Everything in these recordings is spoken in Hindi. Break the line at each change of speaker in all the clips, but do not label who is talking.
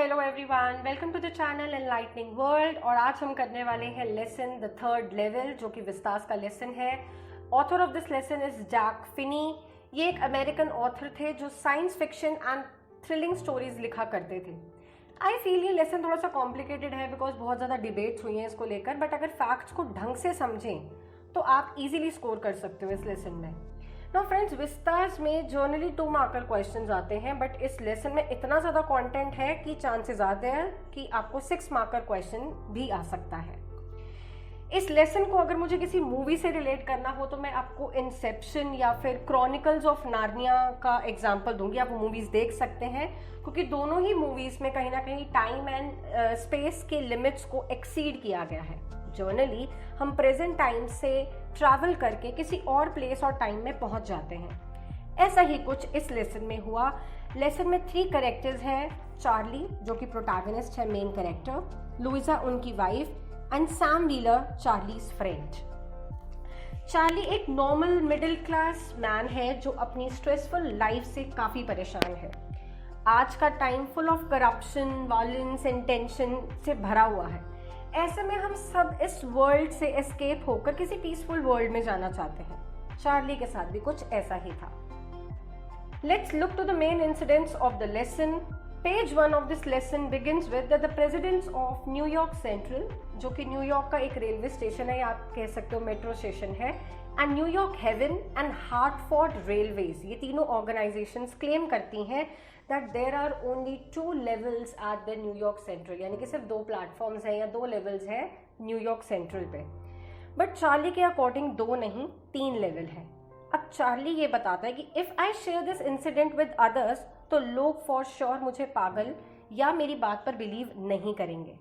Hello everyone, welcome to the channel enlightening world. और आज हम करने वाले हैं लेसन द थर्ड लेवल, जो कि विस्तास का लेसन है। Author of this lesson is Jack Finney. ये एक अमेरिकन ऑथर थे जो science fiction and thrilling stories लिखा करते थे। आई फील ये लेसन थोड़ा सा कॉम्प्लिकेटेड है बिकॉज बहुत ज़्यादा डिबेट्स हुई हैं इसको लेकर, बट अगर फैक्ट्स को ढंग से समझें तो आप इजीली स्कोर कर सकते हो इस लेसन में। नाउ फ्रेंड्स, विस्तास में जर्नली 2 मार्कर क्वेश्चंस आते हैं, बट इस लेसन में इतना ज़्यादा कंटेंट है कि चांसेस ज़्यादा है कि आपको 6 मार्कर क्वेश्चन भी आ सकता है। इस लेसन को अगर मुझे किसी मूवी से रिलेट करना हो तो मैं आपको इंसेप्शन या फिर क्रॉनिकल्स ऑफ नार्निया का एग्जाम्पल दूंगी। आप वो मूवीज़ देख सकते हैं क्योंकि दोनों ही मूवीज़ में कहीं ना कहीं टाइम एंड स्पेस के लिमिट्स को एक्सीड किया गया है। जर्नली हम प्रेजेंट टाइम से ट्रैवल करके किसी और प्लेस और टाइम में पहुंच जाते हैं। ऐसा ही कुछ इस लेसन में हुआ। लेसन में 3 कैरेक्टर्स हैं, चार्ली जो कि प्रोटैगनिस्ट है, मेन कैरेक्टर, लुइजा उनकी wife, and Sam wheeler Charlie's friend. Charlie एक नॉर्मल मिडिल क्लास मैन है जो अपनी स्ट्रेसफुल लाइफ से काफ़ी परेशान है। आज का time full of corruption, violence and tension से भरा हुआ है। ऐसे में हम सब इस वर्ल्ड से एस्केप होकर किसी पीसफुल वर्ल्ड में जाना चाहते हैं। चार्ली के साथ भी कुछ ऐसा ही था। Let's look to the main incidents of the lesson. Page 1 of this lesson begins with the presidents of New York Central, जो कि न्यूयॉर्क का एक रेलवे स्टेशन है या आप कह सकते हो मेट्रो स्टेशन है, and New York heaven and Hartford railways. ये तीनों ऑर्गेनाइजेशंस क्लेम करती हैं that there are only 2 levels at the New York central, यानी कि सिर्फ 2 प्लेटफॉर्म्स हैं या 2 लेवल्स हैं न्यूयॉर्क सेंट्रल पे। बट चार्ली के अकॉर्डिंग 2 नहीं 3 लेवल है। अब चार्ली ये बताता है कि if I share this incident with others तो लोग फॉर श्योर मुझे पागल या मेरी बात पर बिलीव नहीं करेंगे।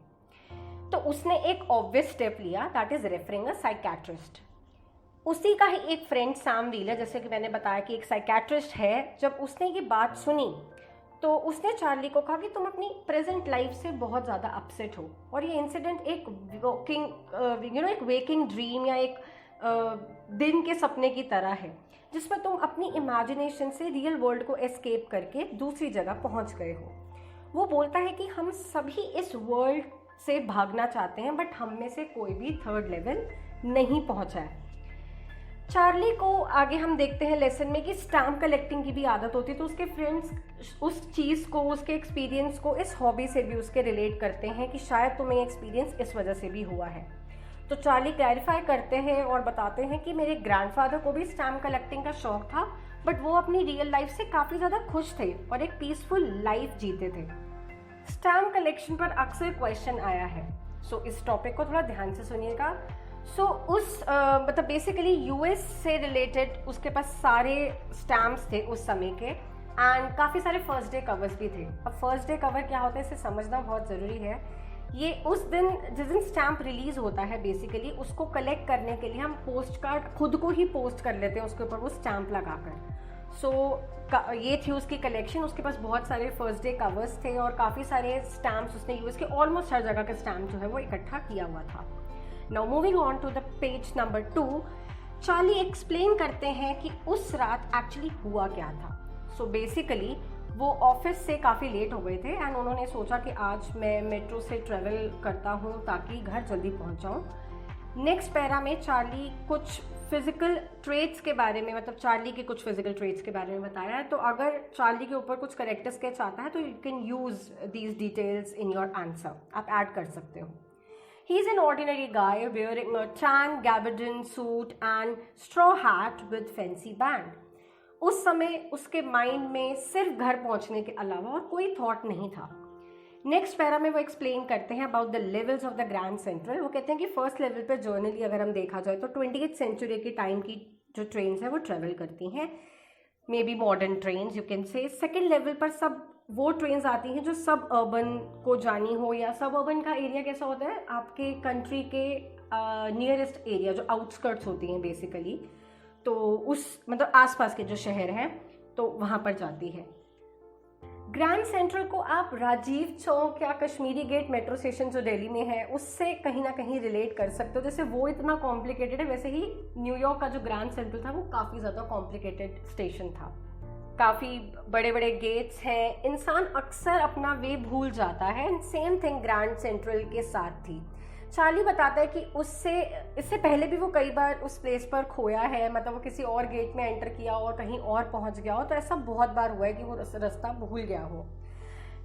तो उसने एक ऑब्वियस स्टेप लिया, that is referring a psychiatrist. उसी का ही एक फ्रेंड सैम व्हीलर, जैसे कि मैंने बताया कि एक साइकेट्रिस्ट है, जब उसने ये बात सुनी तो उसने चार्ली को कहा कि तुम अपनी प्रेजेंट लाइफ से बहुत ज़्यादा अपसेट हो और ये इंसिडेंट एक एक वेकिंग ड्रीम या एक दिन के सपने की तरह है जिसमें तुम अपनी इमेजिनेशन से रियल वर्ल्ड को एस्केप करके दूसरी जगह पहुंच गए हो। वो बोलता है कि हम सभी इस वर्ल्ड से भागना चाहते हैं बट हम में से कोई भी थर्ड लेवल नहीं पहुंचा है। चार्ली को आगे हम देखते हैं लेसन में कि स्टैम्प कलेक्टिंग की भी आदत होती है, तो उसके फ्रेंड्स उस चीज़ को, उसके एक्सपीरियंस को इस हॉबी से भी उसके रिलेट करते हैं कि शायद तुम्हें एक्सपीरियंस इस वजह से भी हुआ है। तो चार्ली क्लैरिफाई करते हैं और बताते हैं कि मेरे ग्रैंडफादर को भी स्टैम्प कलेक्टिंग का शौक था बट वो अपनी रियल लाइफ से काफ़ी ज़्यादा खुश थे और एक पीसफुल लाइफ जीते थे। स्टैम्प कलेक्शन पर अक्सर क्वेश्चन आया है, सो इस टॉपिक को थोड़ा ध्यान से सुनिएगा। मतलब बेसिकली यूएस से रिलेटेड उसके पास सारे स्टैम्प्स थे उस समय के, एंड काफ़ी सारे फर्स्ट डे कवर्स भी थे। अब फर्स्ट डे कवर क्या होता है इसे समझना बहुत ज़रूरी है। ये उस दिन जिस दिन स्टैम्प रिलीज़ होता है बेसिकली उसको कलेक्ट करने के लिए हम पोस्ट कार्ड खुद को ही पोस्ट कर लेते हैं उसके ऊपर वो स्टैम्प लगाकर। ये थी उसकी कलेक्शन। उसके पास बहुत सारे फर्स्ट डे कवर्स थे और काफ़ी सारे स्टैम्प्स उसने यूएस के ऑलमोस्ट हर जगह के स्टैम्प जो है वो इकट्ठा किया हुआ था। Now moving on to the page number 2, Charlie explain करते हैं कि उस रात एक्चुअली हुआ क्या था। सो बेसिकली वो ऑफिस से काफ़ी लेट हो गए थे एंड उन्होंने सोचा कि आज मैं मेट्रो से ट्रेवल करता हूँ ताकि घर जल्दी पहुँच जाऊँ। नेक्स्ट पैरा में चार्ली कुछ फिजिकल ट्रेट्स के बारे में, मतलब चार्ली के कुछ फिजिकल ट्रेट्स के बारे में बताया है। तो अगर चार्ली के ऊपर कुछ करेक्टर स्केच आता है तो you can use these details in your answer, आप ऐड कर सकते हो। He is an ordinary guy wearing a tan gabardine suit and straw hat with fancy band. उस समय उसके माइंड में सिर्फ घर पहुंचने के अलावा और कोई थॉट नहीं था। नेक्स्ट पैरा में वो एक्सप्लेन करते हैं about the levels of the grand central. वो कहते हैं कि फर्स्ट लेवल पर जर्नली अगर हम देखा जाए तो 20th सेंचुरी के टाइम की जो ट्रेन्स हैं वो ट्रेवल करती हैं, may be modern trains you can say. Second level पर सब वो ट्रेन्स आती हैं जो सब अर्बन को जानी हो, या सब अर्बन का एरिया कैसा होता है आपके कंट्री के नियरेस्ट एरिया जो आउटस्कर्ट्स होती हैं बेसिकली, तो उस मतलब आसपास के जो शहर हैं तो वहाँ पर जाती है। ग्रैंड सेंट्रल को आप राजीव चौक या कश्मीरी गेट मेट्रो स्टेशन जो दिल्ली में है उससे कहीं ना कहीं रिलेट कर सकते हो। जैसे वो इतना कॉम्प्लिकेटेड है वैसे ही न्यूयॉर्क का जो ग्रैंड सेंट्रल था वो काफ़ी ज़्यादा कॉम्प्लिकेटेड स्टेशन था। काफ़ी बड़े बड़े गेट्स हैं, इंसान अक्सर अपना वे भूल जाता है। And same thing grand central के साथ थी। चार्ली बताता है कि इससे पहले भी वो कई बार उस प्लेस पर खोया है, मतलब वो किसी और गेट में एंटर किया और कहीं और पहुंच गया हो, तो ऐसा बहुत बार हुआ है कि वो रास्ता भूल गया हो।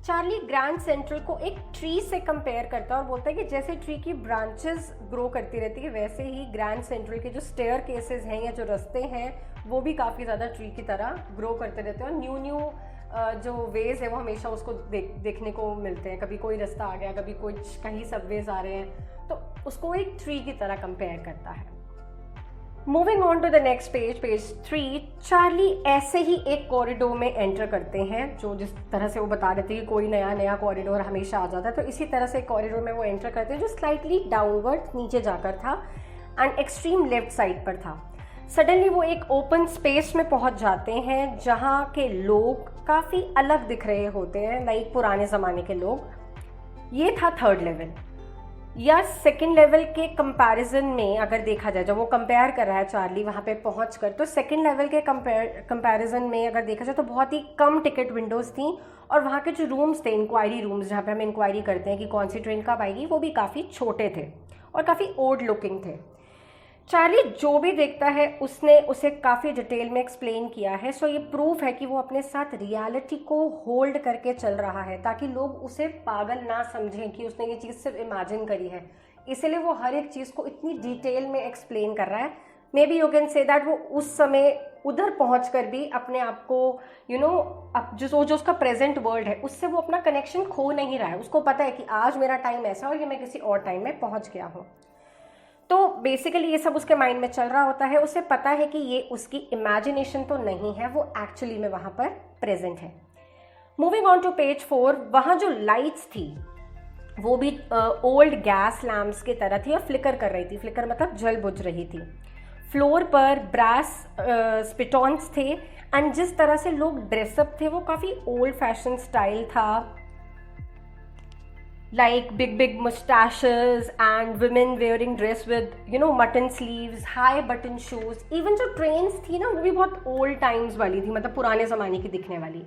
चार्ली ग्रैंड सेंट्रल को एक ट्री से कंपेयर करता है और बोलता है कि जैसे ट्री की ब्रांचेस ग्रो करती रहती है, वैसे ही ग्रैंड सेंट्रल के जो स्टेयर केसेस हैं या जो रास्ते हैं वो भी काफ़ी ज़्यादा ट्री की तरह ग्रो करते रहते हैं और न्यू जो वेज है वो हमेशा उसको देखने को मिलते हैं। कभी कोई रास्ता आ गया, कभी कुछ कहीं सबवेज आ रहे हैं, तो उसको एक ट्री की तरह कंपेयर करता है। Moving on to the next page 3, Charlie ऐसे ही एक कॉरिडोर में एंटर करते हैं, जो जिस तरह से वो बता रहे थे कि कोई नया कॉरिडोर हमेशा आ जाता है, तो इसी तरह से कॉरिडोर में वो एंटर करते हैं जो स्लाइटली डाउनवर्ड नीचे जाकर था एंड एक्सट्रीम लेफ्ट साइड पर था। सडनली वो एक ओपन स्पेस में पहुंच जाते हैं जहाँ के लोग काफ़ी अलग दिख रहे होते हैं, लाइक पुराने ज़माने के लोग। ये था थर्ड लेवल या सेकेंड लेवल के कंपैरिजन में अगर देखा जाए, जब वो कंपेयर कर रहा है चार्ली वहाँ पे पहुंचकर, तो सेकेंड लेवल के कंपैरिजन में अगर देखा जाए तो बहुत ही कम टिकट विंडोज़ थी और वहाँ के जो रूम्स थे, इंक्वायरी रूम्स जहाँ पे हम इंक्वायरी करते हैं कि कौन सी ट्रेन कब आएगी, वो भी काफ़ी छोटे थे और काफ़ी ओल्ड लुकिंग थे। चार्ली जो भी देखता है उसने उसे काफ़ी डिटेल में एक्सप्लेन किया है, सो ये प्रूफ है कि वो अपने साथ रियलिटी को होल्ड करके चल रहा है ताकि लोग उसे पागल ना समझें कि उसने ये चीज़ सिर्फ इमेजिन करी है। इसलिए वो हर एक चीज़ को इतनी डिटेल में एक्सप्लेन कर रहा है। May be you can say that वो उस समय उधर पहुँच कर भी अपने आप को अब जो उसका प्रेजेंट वर्ल्ड है उससे वो अपना कनेक्शन खो नहीं रहा है। उसको पता है कि आज मेरा टाइम ऐसा और ये मैं किसी और टाइम में पहुँच गया हूँ। तो बेसिकली ये सब उसके माइंड में चल रहा होता है। उसे पता है कि ये उसकी इमेजिनेशन तो नहीं है, वो एक्चुअली में वहाँ पर प्रेजेंट है। मूविंग ऑन टू पेज 4, वहाँ जो लाइट्स थी वो भी ओल्ड गैस लैम्प्स की तरह थी और फ्लिकर कर रही थी। फ्लिकर मतलब जल बुझ रही थी। फ्लोर पर ब्रास स्पिटॉन्स थे एंड जिस तरह से लोग ड्रेसअप थे वो काफ़ी ओल्ड फैशन स्टाइल था, like big mustaches and women wearing dress with mutton sleeves, high button shoes। even जो ट्रेन्स थी ना वो भी बहुत ओल्ड टाइम्स वाली थी, मतलब पुराने ज़माने की दिखने वाली।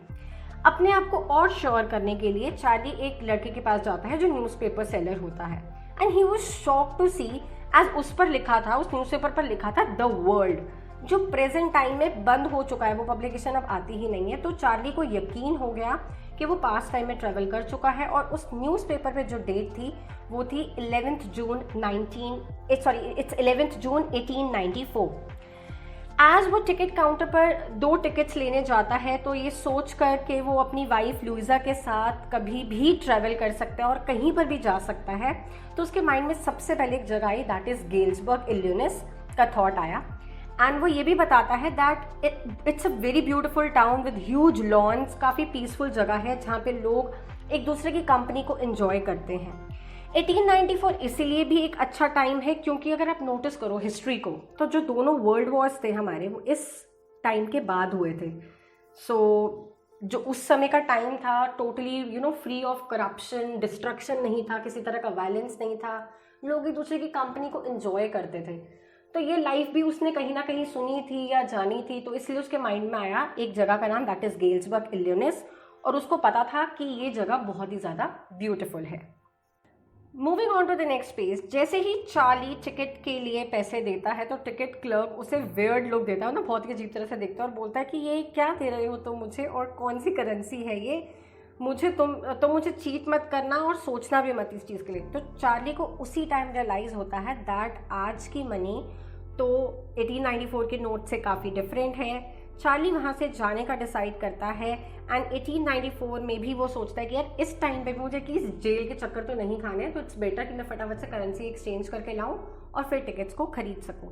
अपने आप को और श्योर करने के लिए चार्ली एक लड़के के पास जाता है जो न्यूज़पेपर सेलर होता है and he was shocked to see as उस पर लिखा था, उस न्यूज़पेपर पर लिखा था द वर्ल्ड, जो प्रेजेंट टाइम में बंद हो चुका है, वो पब्लिकेशन अब आती ही नहीं है। तो चार्ली को यकीन हो गया कि वो पास्ट टाइम में ट्रेवल कर चुका है और उस न्यूज़पेपर पे जो डेट थी वो थी 11th जून 1894। एज वो टिकट काउंटर पर 2 टिकट्स लेने जाता है तो ये सोच कर कि वो अपनी वाइफ लुइजा के साथ कभी भी ट्रैवल कर सकता है और कहीं पर भी जा सकता है, तो उसके माइंड में सबसे पहले एक जगह आई, दैट इज़ गेल्सबर्ग इलिनॉइस का थॉट आया। एंड वो ये भी बताता है that it's a very beautiful town with huge lawns, काफ़ी पीसफुल जगह है जहाँ पे लोग एक दूसरे की कंपनी को एंजॉय करते हैं। 1894 इसीलिए भी एक अच्छा टाइम है क्योंकि अगर आप नोटिस करो हिस्ट्री को, तो जो दोनों वर्ल्ड वॉर्स थे हमारे वो इस टाइम के बाद हुए थे। सो जो उस समय का टाइम था totally free of corruption, destruction नहीं था, किसी तरह का वायलेंस नहीं था, लोग एक दूसरे की कंपनी को एंजॉय करते थे। तो ये लाइफ भी उसने कहीं ना कहीं सुनी थी या जानी थी, तो इसलिए उसके माइंड में आया एक जगह का नाम, दैट इज गेल्सबर्ग इलिनॉइस, और उसको पता था कि ये जगह बहुत ही ज़्यादा ब्यूटीफुल है। Moving on to the next page, जैसे ही चार्ली टिकट के लिए पैसे देता है तो टिकट क्लर्क उसे वियर्ड लुक देता है ना, बहुत ही अजीब तरह से देखता है और बोलता है कि ये क्या दे रहे हो तुम मुझे और कौन सी करेंसी है ये, मुझे चीट मत करना और सोचना भी मत इस चीज़ के लिए। तो चार्ली को उसी टाइम रियलाइज़ होता है दैट आज की मनी तो 1894 के नोट से काफ़ी डिफरेंट है। चार्ली वहाँ से जाने का डिसाइड करता है एंड 1894 में भी वो सोचता है कि यार इस टाइम पे मुझे कि इस जेल के चक्कर तो नहीं खाने, तो इट्स बेटर कि मैं फटाफट से करेंसी एक्सचेंज करके लाऊं और फिर टिकट्स को खरीद सकूं।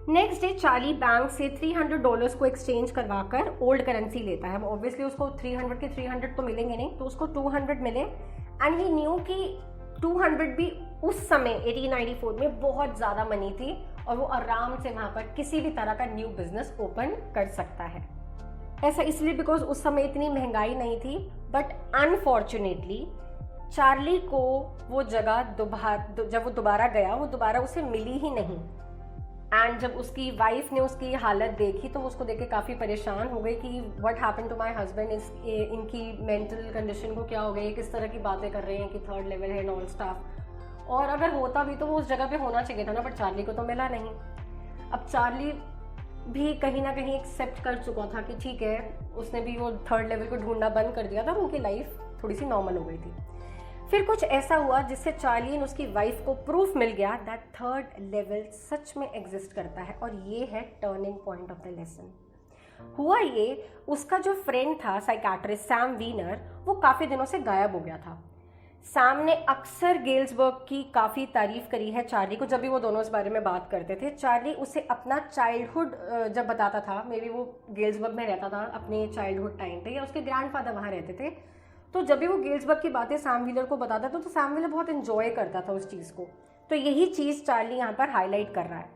नेक्स्ट डे चार्ली बैंक से $300 को एक्सचेंज करवाकर ओल्ड करेंसी लेता है। ऑब्वियसली उसको 300 के 300 तो मिलेंगे नहीं, तो उसको 200 मिले एंड ही न्यू कि 200 भी उस समय 1894 में बहुत ज़्यादा मनी थी और वो आराम से वहाँ पर किसी भी तरह का न्यू बिजनेस ओपन कर सकता है। ऐसा इसलिए बिकॉज उस समय इतनी महंगाई नहीं थी, बट अनफॉर्चुनेटली चार्ली को वो जगह जब वो दोबारा गया वो दोबारा उसे मिली ही नहीं। एंड जब उसकी वाइफ ने उसकी हालत देखी तो उसको देख के काफ़ी परेशान हो गई कि what happen to my husband, इनकी मेंटल कंडीशन को क्या हो गई, किस तरह की बातें कर रहे हैं कि थर्ड लेवल है नॉन स्टाफ। और अगर होता भी तो वो उस जगह पे होना चाहिए था ना, बट चार्ली को तो मिला नहीं। अब चार्ली भी कहीं ना कहीं एक्सेप्ट कर चुका था कि ठीक है, उसने भी वो थर्ड लेवल को ढूंढना बंद कर दिया था और उनकी लाइफ थोड़ी सी नॉर्मल हो गई थी। फिर कुछ ऐसा हुआ जिससे चार्ली और उसकी वाइफ को प्रूफ मिल गया दैट थर्ड लेवल सच में एग्जिस्ट करता है, और ये है turning point of the lesson. हुआ ये, उसका जो फ्रेंड था साइकाट्रिस्ट सैम वीनर, वो काफ़ी दिनों से गायब हो गया था। सैम ने अक्सर गेल्सबर्ग की काफ़ी तारीफ करी है चार्ली को, जब भी वो दोनों इस बारे में बात करते थे। चार्ली उसे अपना चाइल्डहुड जब बताता था, मे बी वो गेल्सबर्ग में रहता था अपने चाइल्डहुड टाइम पे, या उसके ग्रैंडफादर वहाँ रहते थे, तो जब भी वो गेल्सबर्ग की बातें सैम व्हीलर को बताता था तो सैम व्हीलर बहुत इन्जॉय करता था उस चीज़ को। तो यही चीज़ चार्ली यहाँ पर हाईलाइट कर रहा है।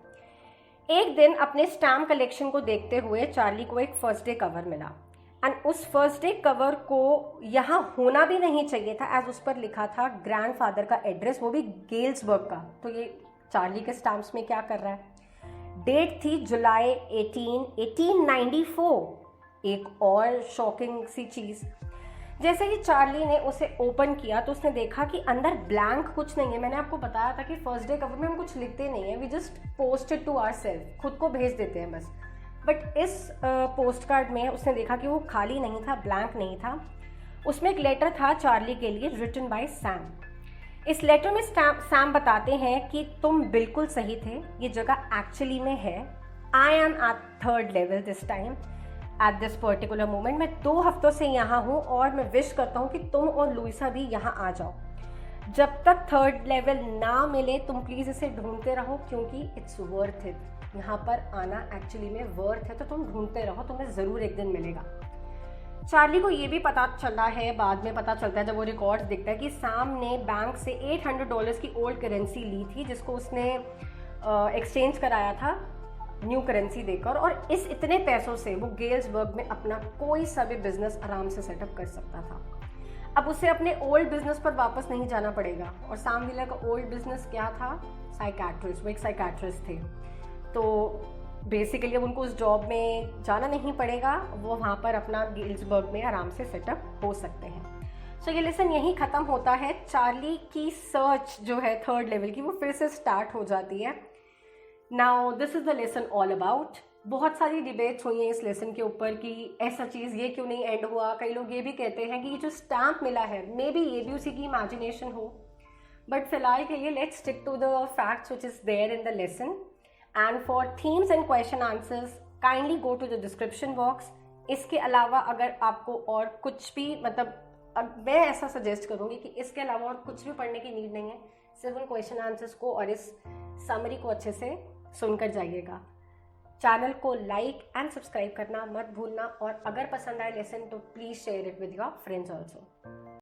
एक दिन अपने स्टैम्प कलेक्शन को देखते हुए चार्ली को एक फर्स्ट डे कवर मिला, एंड उस फर्स्ट डे कवर को यहाँ होना भी नहीं चाहिए था, एज उस पर लिखा था ग्रैंडफादर का एड्रेस, वो भी गेल्सबर्ग का। तो ये चार्ली के स्टैम्प्स में क्या कर रहा है? डेट थी जुलाई 1894। एक और शॉकिंग सी चीज़, जैसे ही चार्ली ने उसे ओपन किया तो उसने देखा कि अंदर ब्लैंक कुछ नहीं है। मैंने आपको बताया था कि फर्स्ट डे कवर में हम कुछ लिखते नहीं है, we just post it to ourselves, खुद को भेज देते हैं बस। बट इस पोस्ट कार्ड में उसने देखा कि वो खाली नहीं था, ब्लैंक नहीं था। उसमें एक लेटर था चार्ली के लिए, रिटन बाय सैम। इस लेटर में सैम बताते हैं कि तुम बिल्कुल सही थे, ये जगह एक्चुअली में है। I am at third level this time at this particular moment. मैं 2 हफ्तों से यहाँ हूँ और मैं विश करता हूँ कि तुम और लुइसा भी यहाँ आ जाओ। जब तक थर्ड लेवल ना मिले तुम प्लीज़ इसे ढूंढते रहो, क्योंकि इट्स वर्थ इट। यहाँ पर आना एक्चुअली में वर्थ है, तो तुम ढूंढते रहो, तुम्हें ज़रूर एक दिन मिलेगा। चार्ली को ये भी पता चला है, बाद में पता चलता है जब वो रिकॉर्ड्स देखता है, कि सैम ने बैंक से $800 की ओल्ड करेंसी ली थी, जिसको उसने एक्सचेंज कराया था न्यू करेंसी देकर, और इस इतने पैसों से वो गेल्सबर्ग में अपना कोई सा भी बिजनेस आराम से सेटअप कर सकता था। अब उसे अपने ओल्ड बिजनेस पर वापस नहीं जाना पड़ेगा। और सैम व्हीलर का ओल्ड बिजनेस क्या था? साइकाट्रिस्ट, वो एक साइकाट्रिस्ट थे। तो बेसिकली अब उनको उस जॉब में जाना नहीं पड़ेगा, वो वहाँ पर अपना गेल्सबर्ग में आराम से सेटअप हो सकते हैं। सो ये लेसन यहीं ख़त्म होता है। चार्ली की सर्च जो है थर्ड लेवल की, वो फिर से स्टार्ट हो जाती है। Now this is the lesson all about. बहुत सारी डिबेट्स हुई हैं इस लेसन के ऊपर कि ऐसा चीज़ ये क्यों नहीं एंड हुआ। कई लोग ये भी कहते हैं कि ये जो स्टैम्प मिला है मे बी ये भी उसी की इमेजिनेशन हो, बट फिलहाल के लिए let's stick to the facts which is there in the lesson. And for themes and question answers kindly go to the description box. इसके अलावा अगर आपको और कुछ भी मैं ऐसा सजेस्ट करूँगी कि इसके अलावा और कुछ भी पढ़ने की नीड नहीं है, सिर्फ उन क्वेश्चन आंसर्स को और इस समरी को अच्छे से सुनकर जाइएगा। चैनल को लाइक एंड सब्सक्राइब करना मत भूलना, और अगर पसंद आए लेसन तो please share it with your friends also.